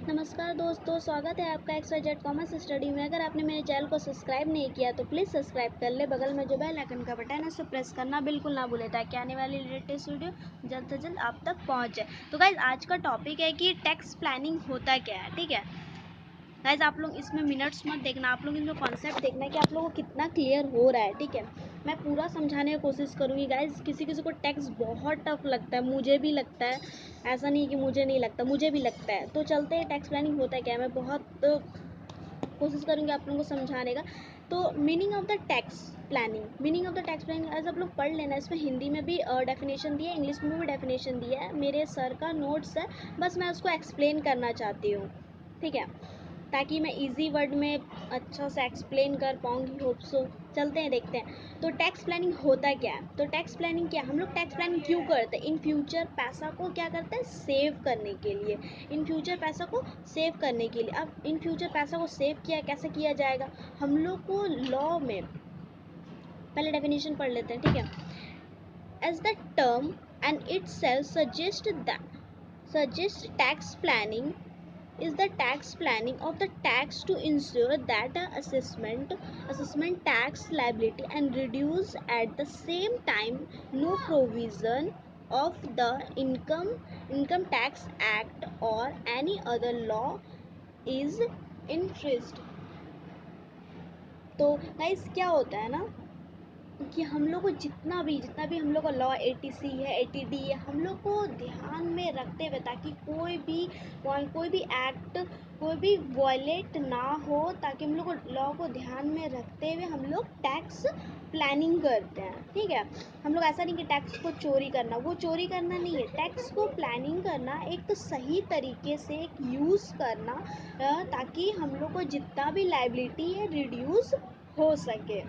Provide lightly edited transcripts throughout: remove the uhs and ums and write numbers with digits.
नमस्कार दोस्तों, स्वागत है आपका XYZ कॉमर्स स्टडी में। अगर आपने मेरे चैनल को सब्सक्राइब नहीं किया तो प्लीज़ सब्सक्राइब कर ले। बगल में जो बेल आइकन का बटन है उसे प्रेस करना बिल्कुल ना भूलें ताकि आने वाली लेटेस्ट वीडियो जल्द से जल्द आप तक पहुंच जाए। तो गाइज आज का टॉपिक है कि टैक्स प्लानिंग होता क्या है। ठीक है गाइज, आप लोग इसमें मिनट्स मत देखना, आप लोग इसमें कॉन्सेप्ट देखना है कि आप लोगों को कितना क्लियर हो रहा है। ठीक है, मैं पूरा समझाने की कोशिश करूँगी। गाइज किसी किसी को टैक्स बहुत टफ लगता है, मुझे भी लगता है, ऐसा नहीं कि मुझे नहीं लगता, मुझे भी लगता है। तो चलते हैं टैक्स प्लानिंग होता है क्या है। मैं बहुत कोशिश करूँगी आप लोगों को समझाने का। तो meaning of the tax planning as आप लोग पढ़ लेना। इसमें हिंदी में भी डेफिनेशन दिया है, इंग्लिश में भी डेफिनेशन दिया है, मेरे सर का नोट्स है, बस मैं उसको एक्सप्लेन करना चाहती हूँ। ठीक है, ताकि मैं इजी वर्ड में अच्छा से एक्सप्लेन कर पाऊँगी, होप सो। चलते हैं देखते हैं तो टैक्स प्लानिंग होता क्या है। तो टैक्स प्लानिंग क्या, हम लोग टैक्स प्लानिंग क्यों करते हैं? इन फ्यूचर पैसा को क्या करते हैं, सेव करने के लिए। इन फ्यूचर पैसा को सेव करने के लिए। अब इन फ्यूचर पैसा को सेव किया कैसे किया जाएगा, हम लोग को लॉ में पहले डेफिनेशन पढ़ लेते हैं। ठीक है, as the term and itself suggest tax planning is the tax planning of the tax to ensure that the assessment tax liability and reduce at the same time no provision of the income tax act or any other law is infringed। तो guys क्या होता है ना कि हम लोग को जितना भी हम लोग का लॉ 80C है, 80D है, हम लोग को ध्यान में रखते हुए ताकि कोई भी एक्ट कोई भी वॉयलेट ना हो, ताकि हम लोग को लॉ को ध्यान में रखते हुए हम लोग टैक्स प्लानिंग करते हैं। ठीक है, हम लोग ऐसा नहीं कि टैक्स को चोरी करना, वो चोरी करना नहीं है। टैक्स को प्लानिंग करना, एक सही तरीके से एक यूज़ करना, ताकि हम लोग को जितना भी लाइबिलिटी है रिड्यूस हो सके।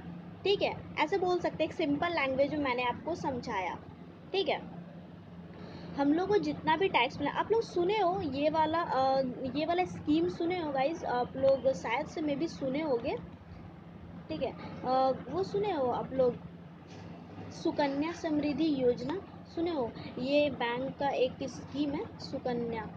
ठीक है, ऐसे बोल सकते हैं, एक सिंपल लैंग्वेज में मैंने आपको समझाया। ठीक है, हम लोग को जितना भी टैक्स मिला, आप लोग सुने हो ये वाला स्कीम सुने हो गाइस, आप लोग शायद से मे भी सुने होंगे। ठीक है, वो सुने हो आप लोग, सुकन्या समृद्धि योजना सुने हो? ये बैंक का एक स्कीम है, सुकन्या।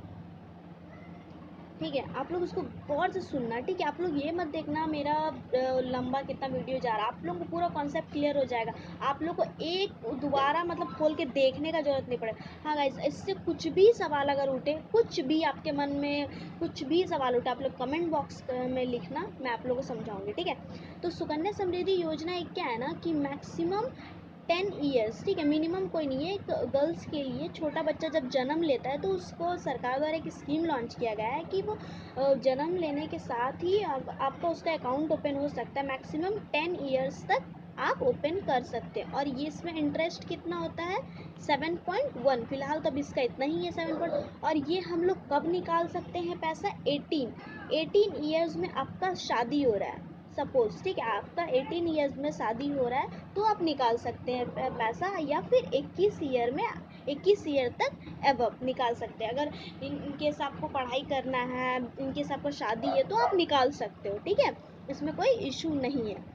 ठीक है, आप लोग उसको गौर से सुनना। ठीक है, आप लोग ये मत देखना मेरा लंबा कितना वीडियो जा रहा है, आप लोगों को पूरा कॉन्सेप्ट क्लियर हो जाएगा। आप लोग को एक दोबारा मतलब खोल के देखने का जरूरत नहीं पड़ेगा। हाँ गाइस, इससे कुछ भी सवाल अगर उठे, कुछ भी आपके मन में कुछ भी सवाल उठे, आप लोग कमेंट बॉक्स में लिखना, मैं आप लोगों को समझाऊंगी। ठीक है, तो सुकन्या समृद्धि योजना एक क्या है ना कि मैक्सिमम 10 ईयर्स, ठीक है, मिनिमम कोई नहीं है। एक गर्ल्स के लिए छोटा बच्चा जब जन्म लेता है तो उसको सरकार द्वारा एक स्कीम लॉन्च किया गया है कि वो जन्म लेने के साथ ही आपका उसका अकाउंट ओपन हो सकता है। मैक्सिमम 10 ईयर्स तक आप ओपन कर सकते हैं। और ये इसमें इंटरेस्ट कितना होता है, 7.1। फिलहाल तो अब इसका इतना ही है, 7. और ये हम लोग कब निकाल सकते हैं पैसा, 18 ईयर्स में आपका शादी हो रहा है सपोज। ठीक है, आपका 18 ईयर्स में शादी हो रहा है तो आप निकाल सकते हैं पैसा, या फिर 21 ईयर तक एवब निकाल सकते हैं। अगर इनकेस आपको पढ़ाई करना है, इनकेस आपको शादी है, तो आप निकाल सकते हो। ठीक है, इसमें कोई इशू नहीं है।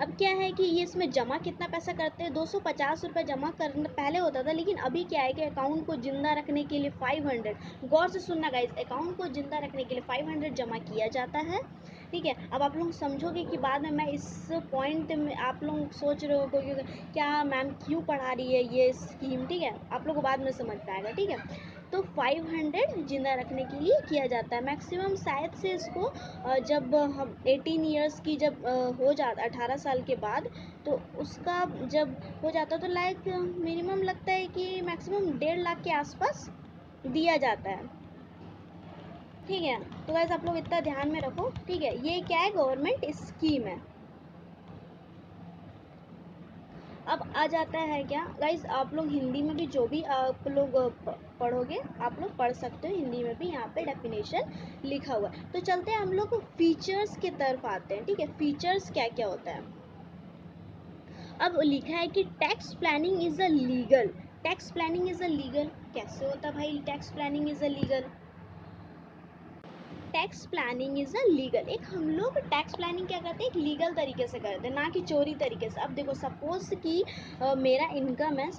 अब क्या है कि ये इसमें जमा कितना पैसा करते हैं, 250 रुपये जमा करना पहले होता था, लेकिन अभी क्या है कि अकाउंट को जिंदा रखने के लिए 500, गौर से सुनना गाइस, अकाउंट को जिंदा रखने के लिए 500 जमा किया जाता है। ठीक है, अब आप लोग समझोगे कि बाद में मैं इस पॉइंट में, आप लोग सोच रहे हो कि क्या मैम क्यों पढ़ा रही है ये स्कीम। ठीक है, आप लोग को बाद में समझ पाएगा। ठीक है, तो 500 जिंदा रखने के लिए किया जाता है। मैक्सिमम शायद से इसको जब हम 18 ईयर्स की जब हो जाता, 18 साल के बाद, तो उसका जब हो जाता तो लाइक मिनिमम लगता है कि मैक्सिमम 1.5 लाख के आसपास दिया जाता है। ठीक है, तो गाइस आप लोग इतना ध्यान में रखो। ठीक है, ये क्या है, गवर्नमेंट स्कीम है। अब आ जाता है क्या गाइस, आप लोग हिंदी में भी जो भी आप लोग पढ़ोगे, आप लोग पढ़ सकते हो हिंदी में भी, यहाँ पे डेफिनेशन लिखा हुआ है। तो चलते हैं हम लोग फीचर्स की तरफ आते हैं। ठीक है, फीचर्स क्या क्या होता है। अब लिखा है कि tax planning is a legal, tax planning is a legal. कैसे होता भाई tax planning is a legal? Tax planning is a legal, एक हम लोग टैक्स प्लानिंग क्या करते हैं, एक लीगल तरीके से करते हैं, ना कि चोरी तरीके से। अब देखो सपोज कि मेरा इनकम है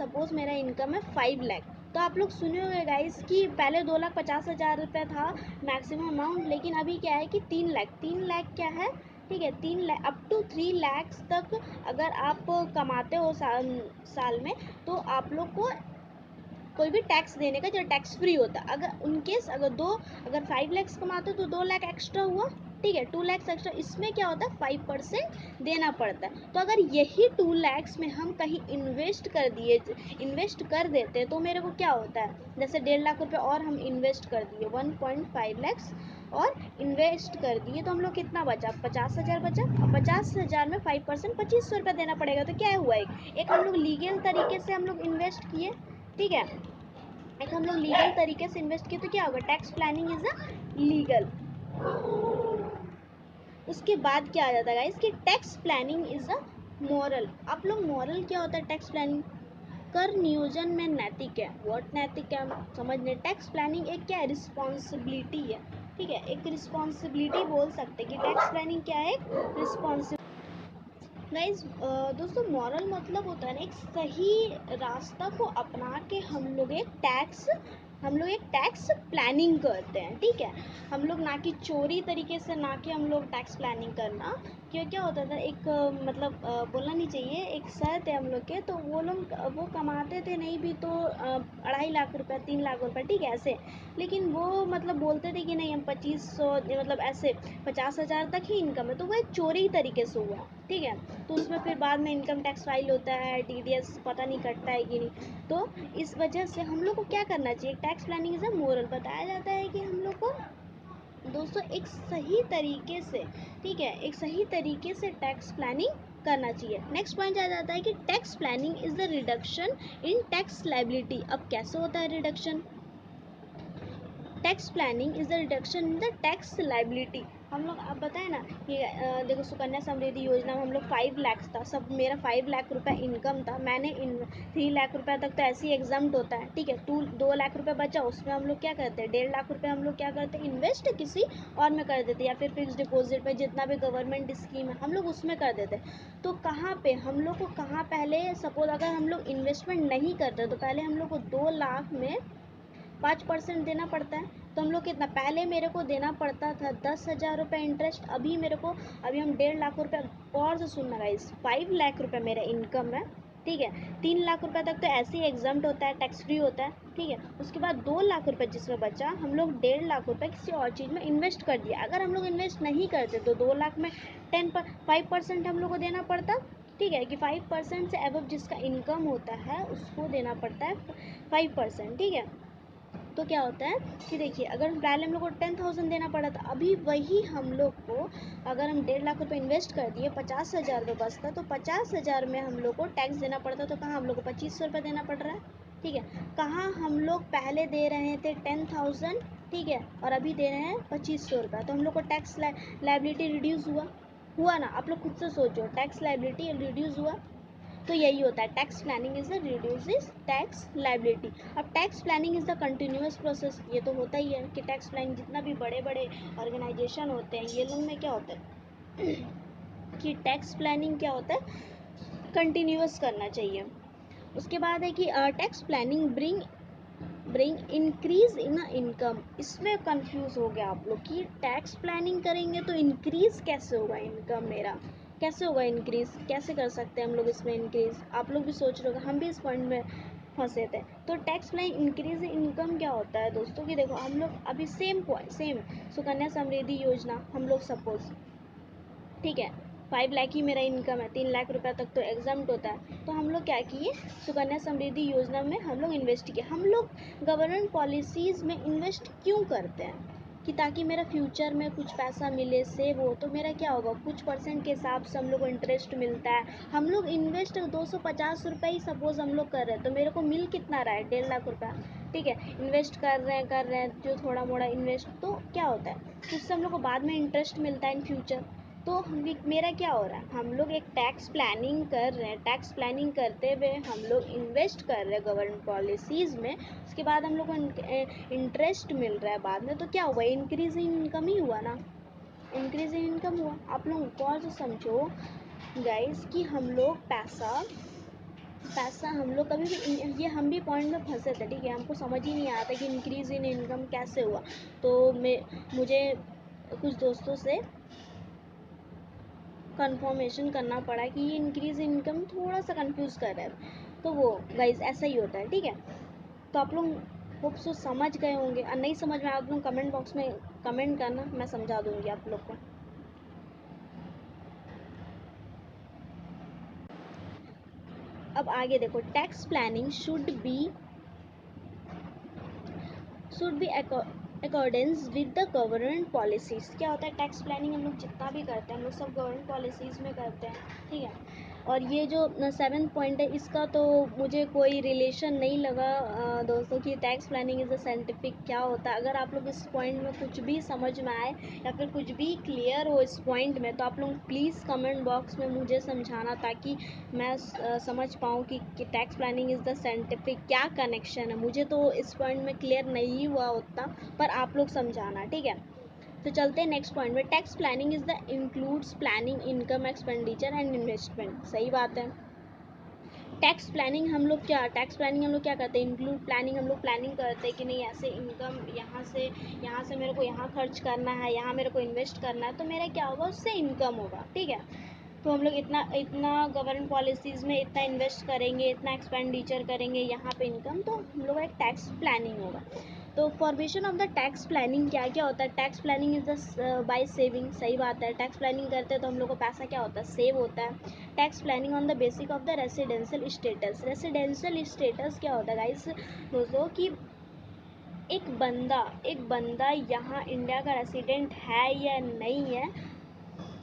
5 लाख। तो आप लोग सुने होंगे गाइस कि पहले 2,50,000 रुपये था मैक्सिमम अमाउंट, लेकिन अभी क्या है कि 3 लाख, 3 लाख क्या है, ठीक है, 3 लाख अप टू 3 लाख तक अगर आप कमाते हो साल में, तो आप लोग को कोई भी टैक्स देने का जो टैक्स फ्री होता है। अगर उनकेस अगर 5 लाख कमाते हो तो 2 लाख एक्स्ट्रा हुआ, ठीक है, 2 लाख एक्स्ट्रा, इसमें क्या होता है 5% देना पड़ता है। तो अगर यही 2 लाख में हम कहीं इन्वेस्ट कर देते तो मेरे को क्या होता है, जैसे 1.5 लाख रुपये और हम इन्वेस्ट कर दिए, 1.5 लाख और इन्वेस्ट कर दिए, तो हम लोग कितना बचा, 50,000 बचा। अब 50,000 में 5% 2,500 रुपये देना पड़ेगा। तो क्या हुआ, एक हम लोग लीगल तरीके से हम लोग इन्वेस्ट किए, ठीक है, एक हम लोग लीगल तरीके से इन्वेस्ट किए, तो क्या होगा, tax planning is a legal. उसके बाद क्या आ जाता है गाइस कि tax planning is a moral. आप लोग मॉरल क्या होता है टैक्स प्लानिंग, कर नियोजन में नैतिक है। व्हाट नैतिक है हम समझ लें। टैक्स प्लानिंग एक क्या है, रिस्पॉन्सिबिलिटी है, ठीक है, एक रिस्पॉन्सिबिलिटी बोल सकते हैं कि टैक्स प्लानिंग क्या है, एक रिस्पॉन्सिबिलिटी। गाइज दोस्तों, मॉरल मतलब होता है ना एक सही रास्ता को अपना के हम लोग एक टैक्स प्लानिंग करते हैं, ठीक है। हम लोग ना कि चोरी तरीके से, ना कि हम लोग टैक्स प्लानिंग करना। क्यों क्या होता था, एक मतलब बोलना नहीं चाहिए, एक सर थे हम लोग के, तो वो लोग वो कमाते थे नहीं भी तो 2.5 लाख रुपये, 3 लाख रुपये, ठीक है, ऐसे। लेकिन वो मतलब बोलते थे कि नहीं हम 2500 मतलब ऐसे 50,000 तक ही इनकम है, तो वो एक चोरी तरीके से हुआ, ठीक है। तो उसमें फिर बाद में इनकम टैक्स फाइल होता है, TDS पता नहीं कटता है कि नहीं। तो इस वजह से हम लोग को क्या करना चाहिए, tax planning is a moral. बताया जाता है कि हम लोग को दोस्तों एक सही तरीके से, ठीक है, एक सही तरीके से टैक्स प्लानिंग करना चाहिए। नेक्स्ट पॉइंट आ जाता है कि tax planning is the reduction in tax liability. अब कैसे होता है reduction, tax planning is the reduction in the tax liability. हम लोग अब बताए ना कि देखो सुकन्या समृद्धि योजना में हम लोग 5 लाख था, सब मेरा 5 लाख रुपये इनकम था, मैंने 3 लाख रुपये तक तो ऐसे ही एग्जाम्प्ट होता है, ठीक है। 2 लाख रुपये बचा, उसमें हम लोग क्या करते हैं, 1.5 लाख रुपये हम लोग क्या करते हैं, इन्वेस्ट किसी और में कर देते, या फिर फिक्स डिपॉजिट पे जितना भी गवर्नमेंट स्कीम है हम लोग उसमें कर देते। तो कहाँ पे हम लोग को, कहाँ पहले सपोज अगर हम लोग इन्वेस्टमेंट नहीं करते तो पहले हम लोग को 2 लाख में 5% देना पड़ता है। तो हम लोग कितना, पहले मेरे को देना पड़ता था 10,000 रुपये इंटरेस्ट, अभी हम 1.5 लाख रुपये। और से सुनना गाइस, 5 लाख रुपये मेरा इनकम है, ठीक है। 3 लाख रुपये तक तो ऐसे ही एग्जाम्प्ट होता है, टैक्स फ्री होता है, ठीक है। उसके बाद 2 लाख रुपये जिसमें बचा, हम लोग 1.5 लाख रुपये किसी और चीज़ में इन्वेस्ट कर दिया। अगर हम लोग इन्वेस्ट नहीं करते तो 2 लाख में 5% हम लोग को देना पड़ता, ठीक है, कि 5% से एबव जिसका इनकम होता है उसको देना पड़ता है 5%, ठीक है। तो क्या होता है कि देखिए, अगर पहले हम लोग को 10,000 देना पड़ा था, अभी वही हम लोग को अगर हम 1.5 लाख रुपये इन्वेस्ट कर दिए, 50,000 रुपये बचता, तो 50,000 में हम लोग को टैक्स देना पड़ता, तो कहाँ हम लोग को 2,500 रुपये देना पड़ रहा है, ठीक है। कहाँ हम लोग पहले दे रहे थे 10,000, ठीक है, और अभी दे रहे हैं 2,500 रुपये, तो हम लोग को टैक्स लायबिलिटी रिड्यूस हुआ ना। आप लोग खुद से सोचो, टैक्स लायबिलिटी रिड्यूस हुआ। तो यही होता है, tax planning is the reduces tax liability. अब tax planning is the continuous process, ये तो होता ही है कि टैक्स प्लानिंग जितना भी बड़े बड़े ऑर्गेनाइजेशन होते हैं, ये लोग में क्या होता है कि टैक्स प्लानिंग क्या होता है, कंटिन्यूअस करना चाहिए। उसके बाद है कि tax planning bring increase in income. इसमें कंफ्यूज हो गया आप लोग कि टैक्स प्लानिंग करेंगे तो इंक्रीज कैसे होगा इनकम मेरा, कैसे होगा इंक्रीज, कैसे कर सकते हैं हम लोग इसमें इंक्रीज। आप लोग भी सोच रहे हो, हम भी इस पॉइंट में फंसे थे। तो टैक्स प्लानिंग इंक्रीज इनकम क्या होता है दोस्तों, कि देखो हम लोग अभी सेम सुकन्या समृद्धि योजना हम लोग सपोज, ठीक है, 5 लाख ही मेरा इनकम है, 3 लाख रुपये तक तो एग्जाम्प्ट होता है। तो हम लोग क्या किए, सुकन्या समृद्धि योजना में हम लोग इन्वेस्ट किए। हम लोग गवर्नमेंट पॉलिसीज़ में इन्वेस्ट क्यों करते हैं, कि ताकि मेरा फ्यूचर में कुछ पैसा मिले, सेव हो, तो मेरा क्या होगा, कुछ परसेंट के हिसाब से हम लोग को इंटरेस्ट मिलता है। हम लोग इन्वेस्ट 250 रुपये ही सपोज हम लोग कर रहे हैं, तो मेरे को मिल कितना रहा है, 1.5 लाख रुपये, ठीक है। इन्वेस्ट कर रहे हैं जो थोड़ा मोड़ा इन्वेस्ट, तो क्या होता है, उससे हम लोग को बाद में इंटरेस्ट मिलता है इन फ्यूचर। तो मेरा क्या हो रहा है, हम लोग एक टैक्स प्लानिंग कर रहे हैं, टैक्स प्लानिंग करते हुए हम लोग इन्वेस्ट कर रहे हैं गवर्नमेंट पॉलिसीज़ में, उसके बाद हम लोग को इंटरेस्ट मिल रहा है बाद में, तो क्या हुआ, इंक्रीज इन इनकम ही हुआ ना, इंक्रीज इन इनकम हुआ। आप लोग गौर से समझो गाइस कि हम लोग पैसा पैसा हम लोग कभी भी, ये हम भी पॉइंट में फंसे थे, ठीक है, हमको समझ ही नहीं आता कि इंक्रीज़ इन इनकम कैसे हुआ। तो मुझे कुछ दोस्तों से कंफर्मेशन करना पड़ा कि ये इंक्रीज़ इन इनकम थोड़ा सा कंफ्यूज कर रहा है। तो वो गाइज ऐसा ही होता है, ठीक है। तो आप लोग होप सो समझ गए होंगे, और नहीं समझ में आप लोग कमेंट बॉक्स में कमेंट करना, मैं समझा दूंगी आप लोग को। अब आगे देखो, tax planning should be accordance with the government policies. क्या होता है टैक्स प्लानिंग, हम लोग जितना भी करते हैं हम लोग सब गवर्नमेंट पॉलिसीज़ में करते हैं, ठीक है। और ये जो 7th पॉइंट है इसका तो मुझे कोई रिलेशन नहीं लगा दोस्तों कि tax planning is a scientific क्या होता है। अगर आप लोग इस पॉइंट में कुछ भी समझ में आए या फिर कुछ भी क्लियर हो इस पॉइंट में, तो आप लोग प्लीज़ कमेंट बॉक्स में मुझे समझाना, ताकि मैं समझ पाऊँ कि tax planning is the scientific क्या कनेक्शन है। मुझे तो इस पॉइंट में क्लियर नहीं हुआ उतना, पर आप लोग समझाना, ठीक है। तो चलते हैं नेक्स्ट पॉइंट में। Tax planning is the includes planning income expenditure and investment. सही बात है। टैक्स प्लानिंग हम लोग क्या करते हैं, इंक्लूड प्लानिंग, हम लोग प्लानिंग करते हैं कि नहीं ऐसे इनकम यहाँ से मेरे को यहाँ खर्च करना है, यहाँ मेरे को इन्वेस्ट करना है, तो मेरा क्या होगा, उससे इनकम होगा, ठीक है। तो हम लोग इतना इतना गवर्नमेंट पॉलिसीज़ में इतना इन्वेस्ट करेंगे, इतना एक्सपेंडिचर करेंगे, यहाँ पे इनकम, तो हम लोग का एक टैक्स प्लानिंग होगा। तो formation of the tax planning क्या क्या होता है, tax planning is the by saving. सही बात है, टैक्स प्लानिंग करते हैं तो हम लोग को पैसा क्या होता है, सेव होता है। Tax planning on the basic of the residential status. Residential status क्या होता है गाइस दोस्तों, कि एक बंदा यहाँ इंडिया का रेसिडेंट है या नहीं है,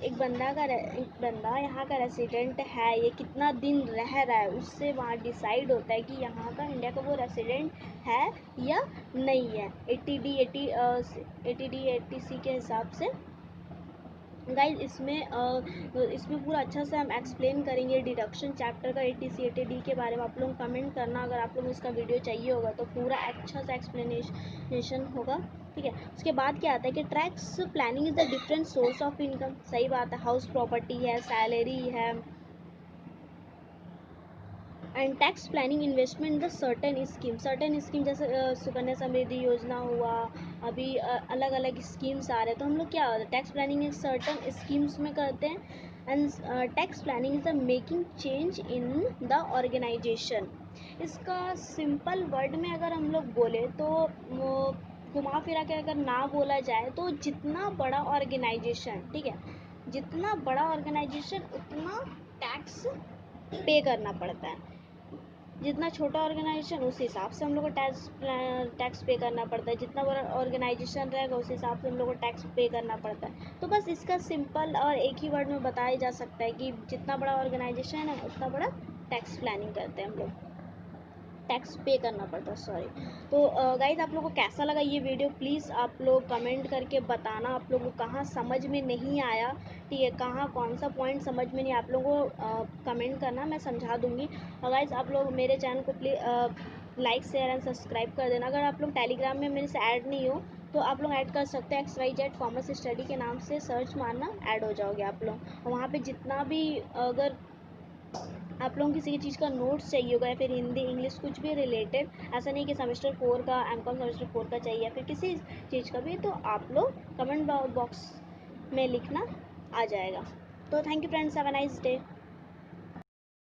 एक बंदा यहाँ का रेसिडेंट है, ये कितना दिन रह रहा है, उससे वहाँ डिसाइड होता है कि यहाँ का इंडिया का वो रेसिडेंट है या नहीं है। 80D 80C के हिसाब से गाइज इसमें पूरा अच्छा से हम एक्सप्लेन करेंगे डिडक्शन चैप्टर का 80C 80D के बारे में। आप लोग कमेंट करना अगर आप लोग इसका वीडियो चाहिए होगा, तो पूरा अच्छा सा एक्सप्लेनेशन होगा, ठीक है। उसके बाद क्या आता है कि tax planning is the different source of income. सही बात है, हाउस प्रॉपर्टी है, सैलरी है, and tax planning investment the certain scheme जैसे सुकन्या समृद्धि योजना हुआ, अभी अलग अलग स्कीम्स आ रहे हैं, तो हम लोग क्या टैक्स प्लानिंग एक सर्टेन स्कीम्स में करते हैं। And tax planning is the making change in the organisation. इसका सिंपल वर्ड में अगर हम लोग बोले तो घुमा फिरा के अगर ना बोला जाए तो जितना बड़ा ऑर्गेनाइजेशन, ठीक है, जितना बड़ा ऑर्गेनाइजेशन उतना टैक्स पे करना पड़ता है। जितना छोटा ऑर्गेनाइजेशन उस हिसाब से हम लोग को टैक्स पे करना पड़ता है, जितना बड़ा ऑर्गेनाइजेशन रहेगा उस हिसाब से हम लोग को टैक्स पे करना पड़ता है। तो बस इसका सिंपल और एक ही वर्ड में बताया जा सकता है कि जितना बड़ा ऑर्गेनाइजेशन है उतना बड़ा टैक्स प्लानिंग करते हैं हम लोग, टैक्स पे करना पड़ता है, सॉरी। तो गाइज आप लोगों को कैसा लगा ये वीडियो, प्लीज़ आप लोग कमेंट करके बताना आप लोगों को कहाँ समझ में नहीं आया, ठीक है, कहाँ कौन सा पॉइंट समझ में नहीं, आप लोगों को कमेंट करना, मैं समझा दूँगी। और गाइज आप लोग मेरे चैनल को please like share and subscribe कर देना। अगर आप लोग टेलीग्राम में मेरे से ऐड नहीं हो तो आप लोग ऐड कर सकते हैं, XYZ कॉमर्स स्टडी के नाम से सर्च मारना, ऐड हो जाओगे आप लोग। वहाँ पे जितना भी अगर आप लोगों को किसी चीज़ का नोट्स चाहिए होगा या फिर हिंदी इंग्लिश कुछ भी रिलेटेड, ऐसा नहीं कि सेमेस्टर 4 का एमकॉम सेमेस्टर 4 का चाहिए या फिर किसी चीज़ का भी, तो आप लोग कमेंट बॉक्स में लिखना, आ जाएगा। तो thank you friends, have a nice day.